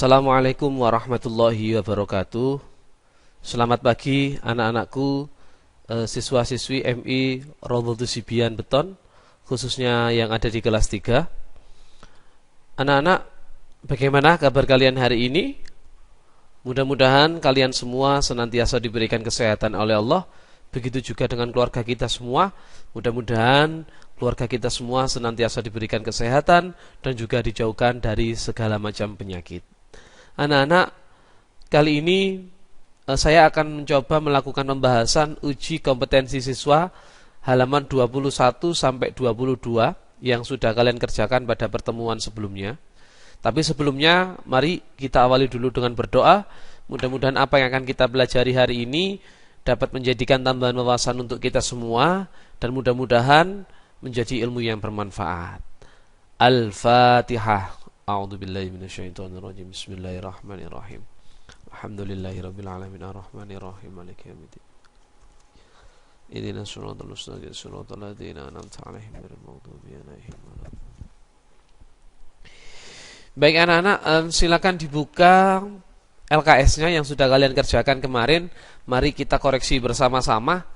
Assalamualaikum warahmatullahi wabarakatuh. Selamat pagi anak-anakku, siswa-siswi MI Rawdatus Sibian Beton, khususnya yang ada di kelas 3. Anak-anak, bagaimana kabar kalian hari ini? Mudah-mudahan kalian semua senantiasa diberikan kesehatan oleh Allah. Begitu juga dengan keluarga kita semua. Mudah-mudahan keluarga kita semua senantiasa diberikan kesehatan dan juga dijauhkan dari segala macam penyakit. Anak-anak, kali ini saya akan mencoba melakukan pembahasan uji kompetensi siswa halaman 21 sampai 22 yang sudah kalian kerjakan pada pertemuan sebelumnya. Tapi sebelumnya, mari kita awali dulu dengan berdoa. Mudah-mudahan apa yang akan kita pelajari hari ini dapat menjadikan tambahan wawasan untuk kita semua, dan mudah-mudahan menjadi ilmu yang bermanfaat. Al-Fatihah. A'udzubillahi minasyaitonirrajim. Bismillahirrahmanirrahim. Alhamdulillahirabbil alamin arrahmanirrahim maliki yaumiddin. Ihdinas siratal mustaqim siratal ladzina an'amta 'alaihim ghairil maghdubi 'alaihim waladdallin. Baik anak-anak, silakan dibuka LKS-nya yang sudah kalian kerjakan kemarin. Mari kita koreksi bersama-sama.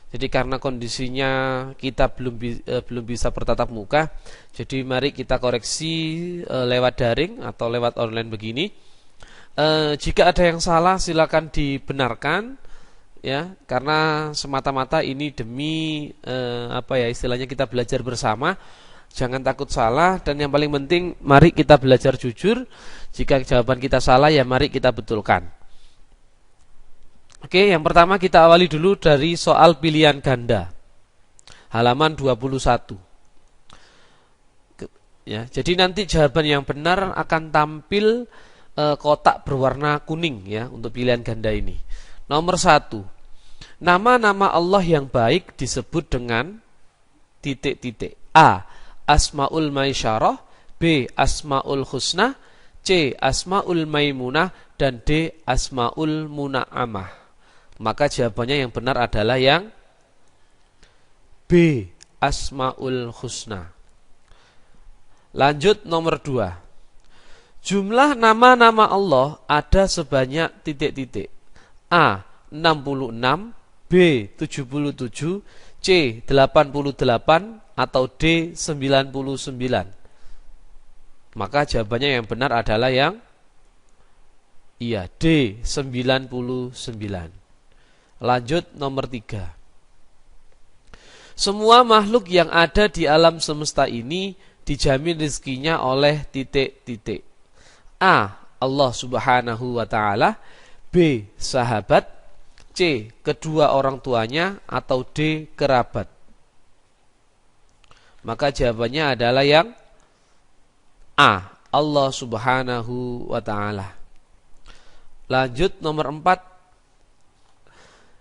Jadi karena kondisinya kita belum bisa bertatap muka, jadi mari kita koreksi lewat daring atau lewat online begini. Jika ada yang salah silakan dibenarkan, ya, karena semata-mata ini demi istilahnya kita belajar bersama. Jangan takut salah, dan yang paling penting mari kita belajar jujur. Jika jawaban kita salah, ya mari kita betulkan. Oke, yang pertama kita awali dulu dari soal pilihan ganda halaman 21. Ya, jadi nanti jawaban yang benar akan tampil kotak berwarna kuning, ya, untuk pilihan ganda ini. Nomor 1, nama-nama Allah yang baik disebut dengan titik-titik. A. Asmaul Maisyarah, B. Asmaul Husna, C. Asmaul Maimunah, dan D. Asmaul Muna'amah. Maka jawabannya yang benar adalah yang B. Asmaul Husna. Lanjut nomor 2. Jumlah nama-nama Allah ada sebanyak titik-titik. A. 66, B. 77, C. 88, atau D. 99. Maka jawabannya yang benar adalah yang D. 99. Lanjut nomor 3. Semua makhluk yang ada di alam semesta ini dijamin rezekinya oleh titik-titik. A. Allah subhanahu wa ta'ala, B. Sahabat, C. Kedua orang tuanya, atau D. Kerabat. Maka jawabannya adalah yang A. Allah subhanahu wa ta'ala. Lanjut nomor 4.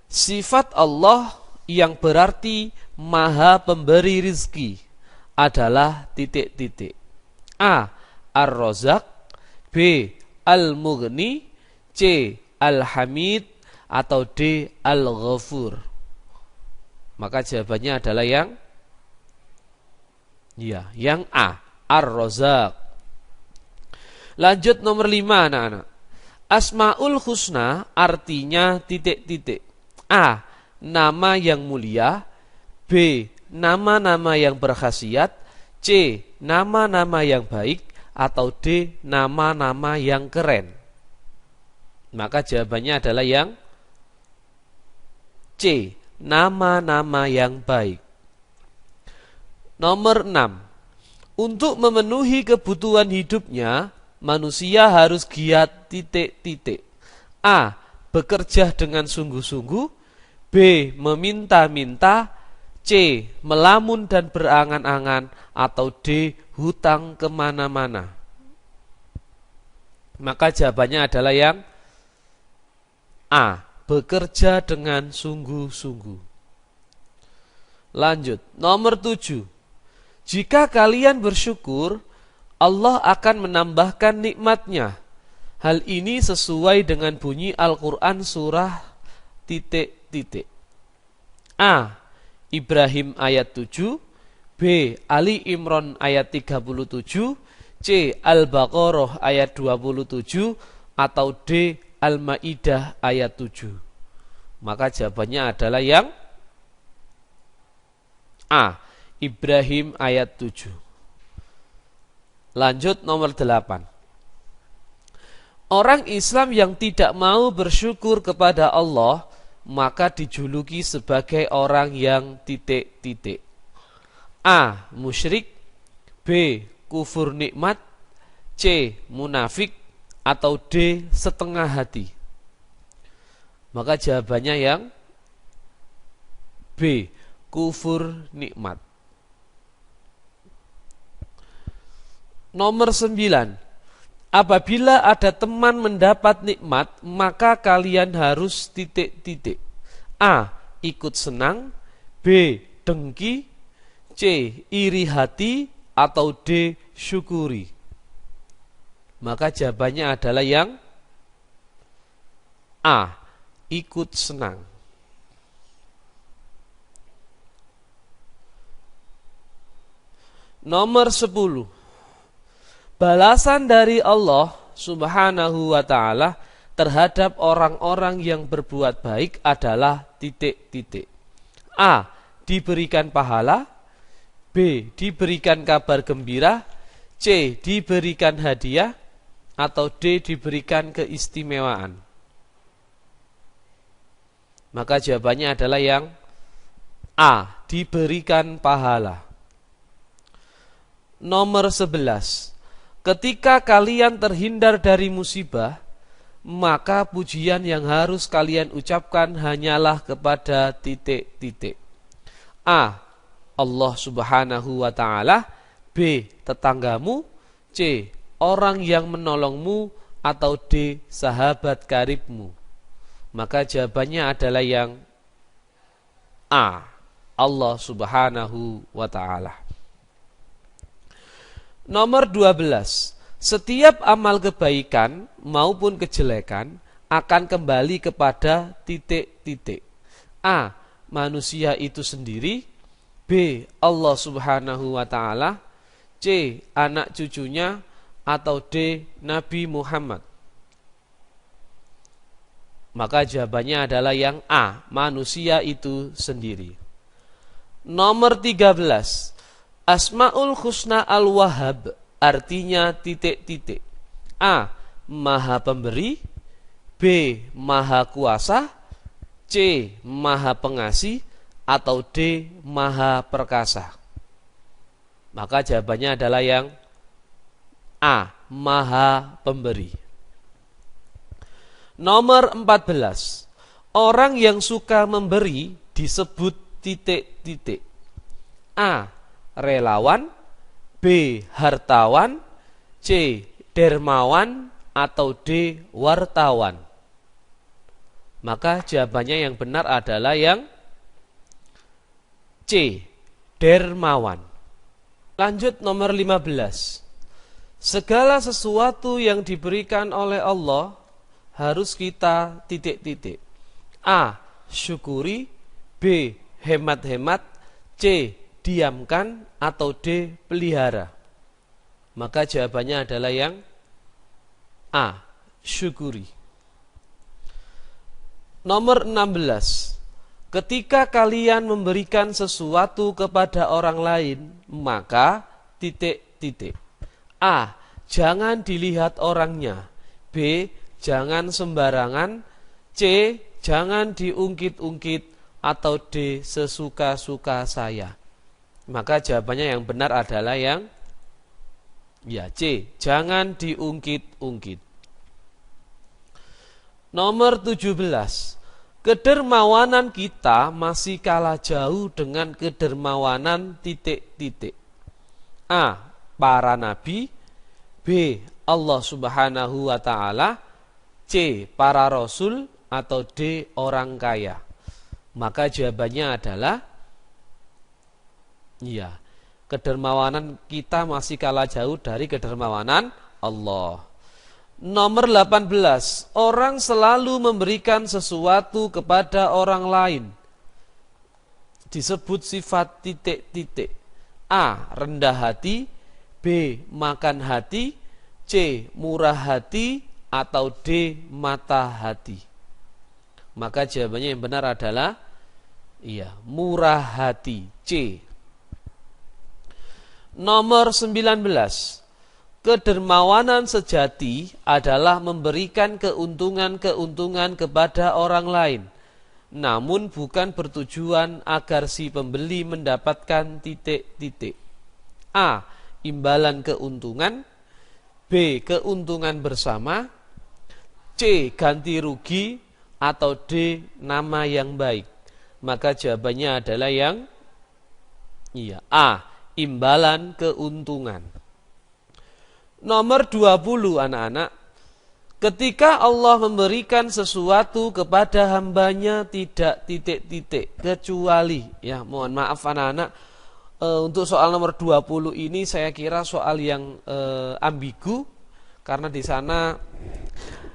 Sifat Allah yang berarti maha pemberi rizki adalah titik-titik. A. Ar-Razzaq, B. Al-Mughni, C. Al-Hamid, atau D. Al-Ghafur. Maka jawabannya adalah yang A. Ar-Razzaq. Lanjut nomor 5 anak-anak. Asmaul Husna artinya titik-titik. A. Nama yang mulia, B. Nama-nama yang berkhasiat, C. Nama-nama yang baik, atau D. Nama-nama yang keren. Maka jawabannya adalah yang C. Nama-nama yang baik. Nomor 6. Untuk memenuhi kebutuhan hidupnya, manusia harus giat titik-titik. A. Bekerja dengan sungguh-sungguh, B. Meminta-minta, C. Melamun dan berangan-angan, atau D. Hutang kemana-mana. Maka jawabannya adalah yang A. Bekerja dengan sungguh-sungguh. Lanjut, nomor 7. Jika kalian bersyukur, Allah akan menambahkan nikmatnya. Hal ini sesuai dengan bunyi Al-Quran surah titik-titik. A. Ibrahim ayat 7, B. Ali Imran ayat 37, C. Al-Baqarah ayat 27, atau D. Al-Maidah ayat 7. Maka jawabannya adalah yang A. Ibrahim ayat 7. Lanjut nomor 8. Orang Islam yang tidak mau bersyukur kepada Allah maka dijuluki sebagai orang yang titik-titik. A. Musyrik, B. Kufur nikmat, C. Munafik, atau D. Setengah hati. Maka jawabannya yang B. Kufur nikmat. Nomor 9. Apabila ada teman mendapat nikmat, maka kalian harus titik-titik. A. Ikut senang, B. Dengki, C. Iri hati, atau D. Syukuri. Maka jawabannya adalah yang A. Ikut senang. Nomor 10. Balasan dari Allah Subhanahu wa ta'ala terhadap orang-orang yang berbuat baik adalah titik-titik. A. Diberikan pahala, B. Diberikan kabar gembira, C. Diberikan hadiah, atau D. Diberikan keistimewaan. Maka jawabannya adalah yang A. Diberikan pahala. Nomor 11. Ketika kalian terhindar dari musibah, maka pujian yang harus kalian ucapkan hanyalah kepada titik-titik. A. Allah Subhanahu wa ta'ala, B. Tetanggamu, C. Orang yang menolongmu, atau D. Sahabat karibmu. Maka jawabannya adalah yang A. Allah Subhanahu wa ta'ala. Nomor 12. Setiap amal kebaikan maupun kejelekan akan kembali kepada titik-titik. A. Manusia itu sendiri, B. Allah Subhanahu wa ta'ala, C. Anak cucunya, atau D. Nabi Muhammad. Maka jawabannya adalah yang A. Manusia itu sendiri. Nomor 13. Asmaul Husna Al-Wahhab artinya titik-titik. A. Maha pemberi, B. Maha kuasa, C. Maha pengasih, atau D. Maha perkasa. Maka jawabannya adalah yang A. Maha pemberi. Nomor 14. Orang yang suka memberi disebut titik-titik. A. Relawan, B. Hartawan, C. Dermawan, atau D. Wartawan. Maka jawabannya yang benar adalah yang C. Dermawan. Lanjut nomor 15. Segala sesuatu yang diberikan oleh Allah harus kita titik-titik. A. Syukuri, B. Hemat-hemat, C. Diamkan, atau D. Pelihara. Maka jawabannya adalah yang A. Syukuri. Nomor 16. Ketika kalian memberikan sesuatu kepada orang lain, maka titik-titik. A. Jangan dilihat orangnya, B. Jangan sembarangan, C. Jangan diungkit-ungkit, atau D. Sesuka-suka saya. Maka jawabannya yang benar adalah yang C. Jangan diungkit-ungkit. Nomor 17. Kedermawanan kita masih kalah jauh dengan kedermawanan titik-titik. A. Para nabi, B. Allah Subhanahu wa ta'ala, C. Para rasul, atau D. Orang kaya. Maka jawabannya adalah kedermawanan kita masih kalah jauh dari kedermawanan Allah. Nomor 18. Orang selalu memberikan sesuatu kepada orang lain disebut sifat titik-titik. A. Rendah hati, B. B. Makan hati, C. Murah hati, atau D. Mata hati? Maka jawabannya yang benar adalah murah hati, C. Nomor 19. Kedermawanan sejati adalah memberikan keuntungan-keuntungan kepada orang lain, namun bukan bertujuan agar si pembeli mendapatkan titik-titik. A. Imbalan keuntungan, B. Keuntungan bersama, C. Ganti rugi, atau D. Nama yang baik? Maka jawabannya adalah yang A. Imbalan keuntungan. Nomor 20 anak-anak. Ketika Allah memberikan sesuatu kepada hambanya tidak titik-titik kecuali, mohon maaf anak-anak, untuk soal nomor 20 ini saya kira soal yang ambigu, karena di sana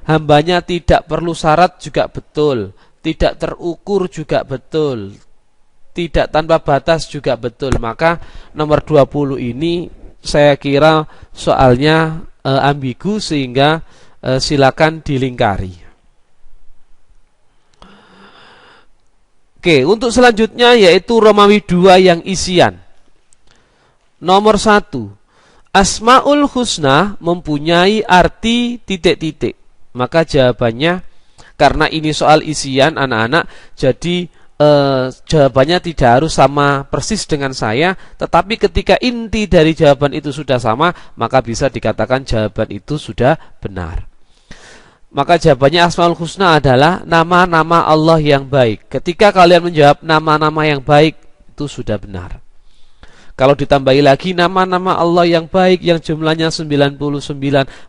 hambanya tidak perlu syarat juga betul, tidak terukur juga betul, tidak tanpa batas juga betul. Maka nomor 20 ini saya kira soalnya ambigu, sehingga silakan dilingkari. Oke, untuk selanjutnya yaitu Romawi 2 yang isian. Nomor 1. Asmaul Husna mempunyai arti titik-titik. Maka jawabannya, karena ini soal isian anak-anak, jadi jawabannya tidak harus sama persis dengan saya, tetapi ketika inti dari jawaban itu sudah sama, maka bisa dikatakan jawaban itu sudah benar. Maka jawabannya Asmaul Husna adalah nama-nama Allah yang baik. Ketika kalian menjawab nama-nama yang baik, itu sudah benar. Kalau ditambahi lagi nama-nama Allah yang baik yang jumlahnya 99,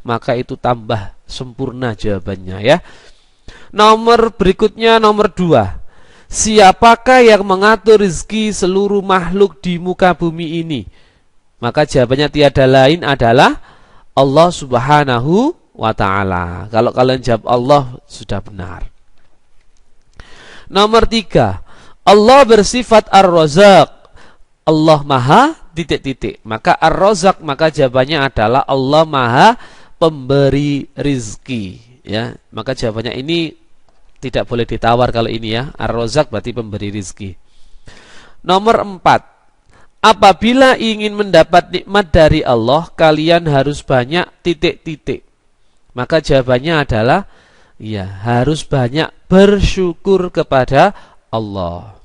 maka itu tambah sempurna jawabannya, ya. Nomor berikutnya, nomor 2. Siapakah yang mengatur rezeki seluruh makhluk di muka bumi ini? Maka jawabannya tiada lain adalah Allah Subhanahu wa ta'ala. Kalau kalian jawab Allah, sudah benar. Nomor 3. Allah bersifat Ar-Razzaq. Allah Maha titik-titik. Maka Ar-Razzaq, maka jawabannya adalah Allah Maha pemberi rizki, ya. Maka jawabannya ini tidak boleh ditawar kalau ini, ya. Ar-Razzaq berarti pemberi rizki. Nomor 4. Apabila ingin mendapat nikmat dari Allah, kalian harus banyak titik-titik. Maka jawabannya adalah harus banyak bersyukur kepada Allah.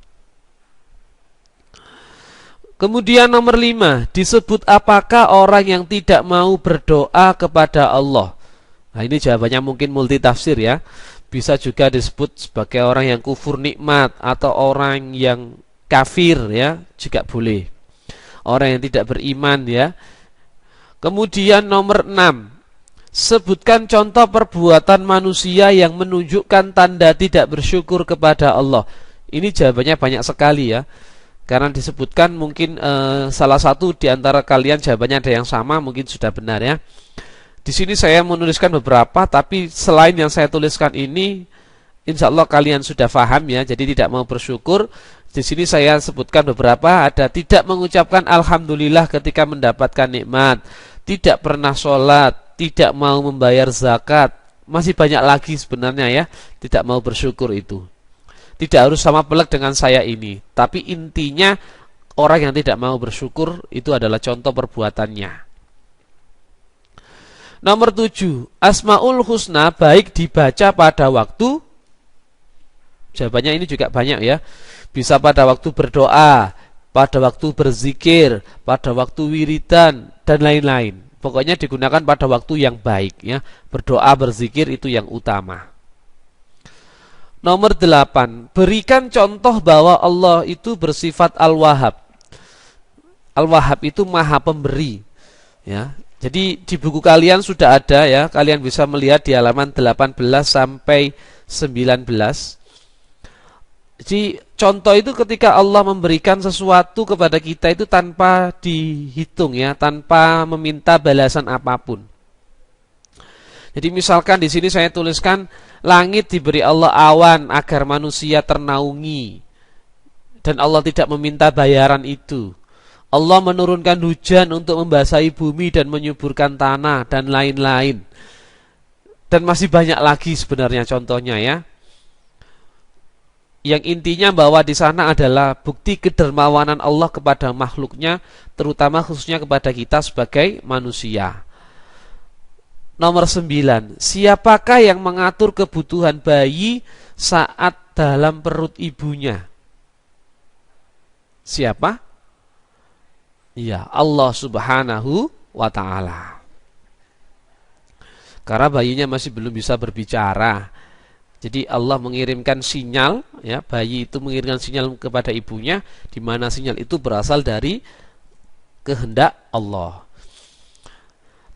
Kemudian nomor 5, disebut apakah orang yang tidak mau berdoa kepada Allah? Nah, ini jawabannya mungkin multitafsir, ya. Bisa juga disebut sebagai orang yang kufur nikmat, atau orang yang kafir, ya, juga boleh. Orang yang tidak beriman, ya. Kemudian nomor 6, sebutkan contoh perbuatan manusia yang menunjukkan tanda tidak bersyukur kepada Allah. Ini jawabannya banyak sekali, ya. Karena disebutkan mungkin salah satu di antara kalian jawabannya ada yang sama, mungkin sudah benar, ya. Di sini saya menuliskan beberapa, tapi selain yang saya tuliskan ini, insya Allah kalian sudah paham, ya. Jadi tidak mau bersyukur. Di sini saya sebutkan beberapa, ada tidak mengucapkan alhamdulillah ketika mendapatkan nikmat, tidak pernah sholat, tidak mau membayar zakat, masih banyak lagi sebenarnya, ya. Tidak mau bersyukur itu. Tidak harus sama pelek dengan saya ini, tapi intinya orang yang tidak mau bersyukur itu adalah contoh perbuatannya. Nomor 7, Asmaul Husna baik dibaca pada waktu. Jawabannya ini juga banyak, ya. Bisa pada waktu berdoa, pada waktu berzikir, pada waktu wiridan, dan lain-lain. Pokoknya digunakan pada waktu yang baik, ya. Berdoa, berzikir itu yang utama. Nomor 8, berikan contoh bahwa Allah itu bersifat Al-Wahhab. Al-Wahhab itu Maha Pemberi, ya. Jadi di buku kalian sudah ada, ya. Kalian bisa melihat di halaman 18 sampai 19. Jadi contoh itu ketika Allah memberikan sesuatu kepada kita itu tanpa dihitung, ya, tanpa meminta balasan apapun. Jadi misalkan di sini saya tuliskan langit diberi Allah awan agar manusia ternaungi, dan Allah tidak meminta bayaran itu. Allah menurunkan hujan untuk membasahi bumi dan menyuburkan tanah dan lain-lain. Dan masih banyak lagi sebenarnya contohnya ya. Yang intinya bahwa di sana adalah bukti kedermawanan Allah kepada makhluknya, terutama khususnya kepada kita sebagai manusia. Nomor 9, siapakah yang mengatur kebutuhan bayi saat dalam perut ibunya? Siapa? Ya, Allah Subhanahu wa ta'ala. Karena bayinya masih belum bisa berbicara. Jadi Allah mengirimkan sinyal, ya, bayi itu mengirimkan sinyal kepada ibunya, di mana sinyal itu berasal dari kehendak Allah.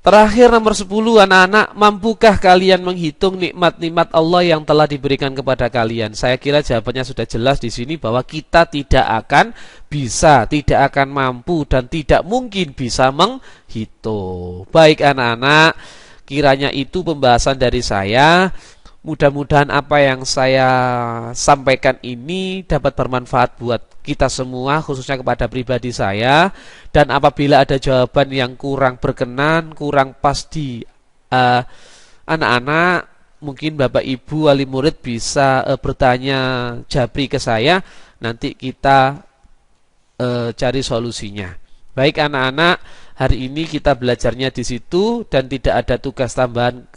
Terakhir nomor 10, anak-anak, mampukah kalian menghitung nikmat-nikmat Allah yang telah diberikan kepada kalian? Saya kira jawabannya sudah jelas di sini bahwa kita tidak akan bisa, tidak akan mampu dan tidak mungkin bisa menghitung. Baik anak-anak, kiranya itu pembahasan dari saya. Mudah-mudahan apa yang saya sampaikan ini dapat bermanfaat buat kita semua, khususnya kepada pribadi saya. Dan apabila ada jawaban yang kurang berkenan, kurang pas di anak-anak, mungkin Bapak Ibu wali murid bisa bertanya japri ke saya. Nanti kita cari solusinya. Baik anak-anak, hari ini kita belajarnya di situ dan tidak ada tugas tambahan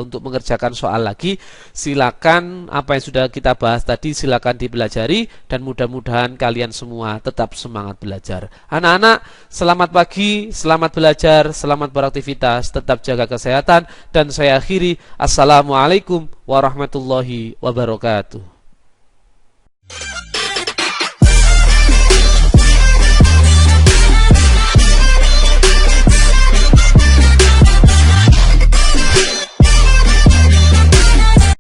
untuk mengerjakan soal lagi. Silakan apa yang sudah kita bahas tadi silakan dipelajari dan mudah-mudahan kalian semua tetap semangat belajar. Anak-anak, selamat pagi, selamat belajar, selamat beraktivitas, tetap jaga kesehatan dan saya akhiri. Assalamualaikum warahmatullahi wabarakatuh.